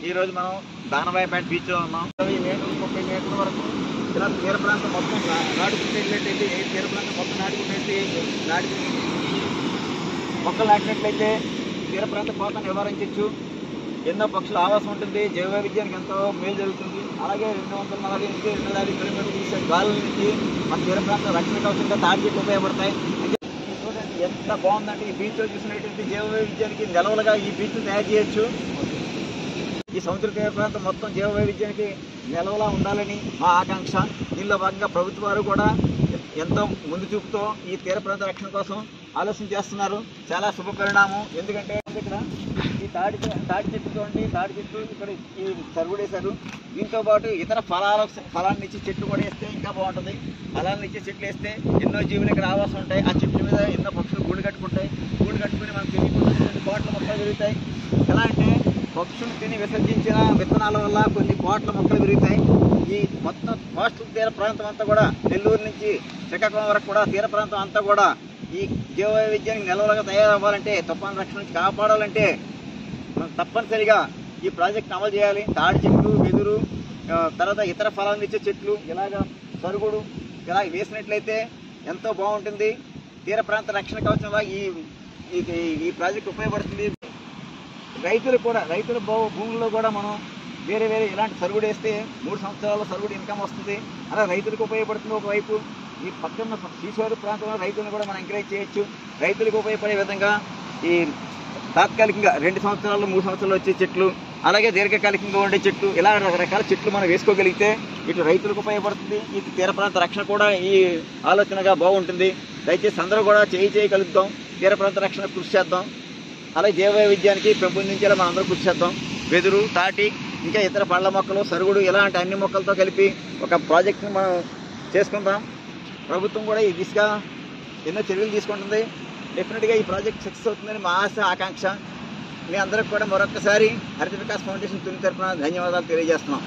ఈరోజు మనం దానవాయిపేట బీచ్లో ఉన్నాం. 20 మీటర్లు 30 మీటర్ల వరకు ఇలా తీర ప్రాంతం మొత్తం నాటుకుంటూ వెళ్ళినట్టయితే తీర ప్రాంతం మొత్తం మొక్కలు నాటినట్లయితే తీర ప్రాంత కోత నివారించవచ్చు. ఎన్నో పక్షుల ఆవాసం ఉంటుంది. జైవ విద్యానికి ఎంతో మేలు జరుగుతుంది. అలాగే 240 నుంచి 250 కిలోమీటర్లు తీసే గాలుల నుంచి మన తీర ప్రాంతం రక్షణ కవచంగా తాటి చెట్లు ఉపయోగపడతాయి. చూడండి ఎంత బాగుందంటే ఈ బీచ్లో చూసినటువంటి జైవ విద్యానికి నిలవలుగా ఈ బీచ్ తయారు చేయొచ్చు. ఈ సముద్ర తీర ప్రాంతం మొత్తం జీవ వైవిధ్యానికి నిలవలా ఉండాలని మా ఆకాంక్ష. దీనిలో భాగంగా ప్రభుత్వ వారు కూడా ఎంతో ముందు చూపుతో ఈ తీర ప్రాంత రక్షణ కోసం ఆలోచన చేస్తున్నారు. చాలా శుభ పరిణామం. ఎందుకంటే ఇక్కడ ఈ తాడి చెట్టు చూడండి, తాడి చెట్టు ఇక్కడ ఈ సరుగుడేశారు. దీంతో పాటు ఇతర ఫలాన్ని ఇచ్చే చెట్లు కూడా వేస్తే ఇంకా బాగుంటుంది. ఫలాన్ని ఇచ్చే చెట్లు వేస్తే ఎన్నో జీవులు ఇక్కడ ఆవాసం ఉంటాయి. ఆ చెట్ల మీద ఎన్నో పక్షులు గూడు కట్టుకుంటాయి. గూడు కట్టుకుని మనకు తెలియకుండా కోట్ల మొక్కలు పెరుగుతాయి. ఎలా అంటే పక్షులు తిని విసర్జించిన విత్తనాల వల్ల కొన్ని కోట్ల మొక్కలు పెరుగుతాయి. ఈ మొత్తం కోస్టల్ తీర ప్రాంతం అంతా కూడా నెల్లూరు నుంచి శ్రీకాకుళం వరకు కూడా తీర ప్రాంతం అంతా కూడా ఈ జీవ వైవిధ్యానికి నిలవలుగా తయారవ్వాలంటే, తుఫాను రక్షణ నుంచి కాపాడాలంటే మనం తప్పనిసరిగా ఈ ప్రాజెక్ట్ అమలు చేయాలి. తాడి చెట్లు, వెదురు, తర్వాత ఇతర ఫలాలను ఇచ్చే చెట్లు, ఇలాగా సరుగుడు ఇలా వేసినట్లయితే ఎంతో బాగుంటుంది. తీర ప్రాంత రక్షణ కవచంలో ఈ ప్రాజెక్ట్ ఉపయోగపడుతుంది. రైతుల భూముల్లో కూడా మనం వేరే ఇలాంటి సరుగుడు వేస్తే 3 సంవత్సరాల సరుగుడు ఇన్కమ్ వస్తుంది. అలా రైతులకు ఉపయోగపడుతుంది. ఒకవైపు ఈ పక్కన శ్రీశైలం ప్రాంతంలో రైతులను కూడా మనం ఎంకరేజ్ చేయొచ్చు. రైతులకు ఉపయోగపడే విధంగా ఈ తాత్కాలికంగా 2 సంవత్సరాలు 3 సంవత్సరాలు వచ్చే చెట్లు, అలాగే దీర్ఘకాలికంగా ఉండే చెట్లు, ఇలా రకరకాల చెట్లు మనం వేసుకోగలిగితే ఇటు రైతులకు ఉపయోగపడుతుంది. ఇటు తీర ప్రాంత రక్షణ కూడా ఈ ఆలోచనగా బాగుంటుంది. దయచేసి అందరూ కూడా చేయి కలుద్దాం. తీర ప్రాంత రక్షణ కృషి చేద్దాం. అలాగే జీవ వైవిధ్యానికి పెంపొందించేలా మనం అందరూ కృషి చేద్దాం. వెదురు, తాటి, ఇంకా ఇతర పళ్ళ మొక్కలు, సరుగుడు ఇలాంటి అన్ని మొక్కలతో కలిపి ఒక ప్రాజెక్ట్ని మనం చేసుకుందాం. ప్రభుత్వం కూడా ఈ దిశగా ఎన్నో చర్యలు తీసుకుంటుంది. డెఫినెట్గా ఈ ప్రాజెక్ట్ సక్సెస్ అవుతుందని మా ఆకాంక్ష. మీ అందరికి కూడా మరొకసారి హరిత వికాస్ ఫౌండేషన్ తరపున ధన్యవాదాలు తెలియజేస్తున్నాం.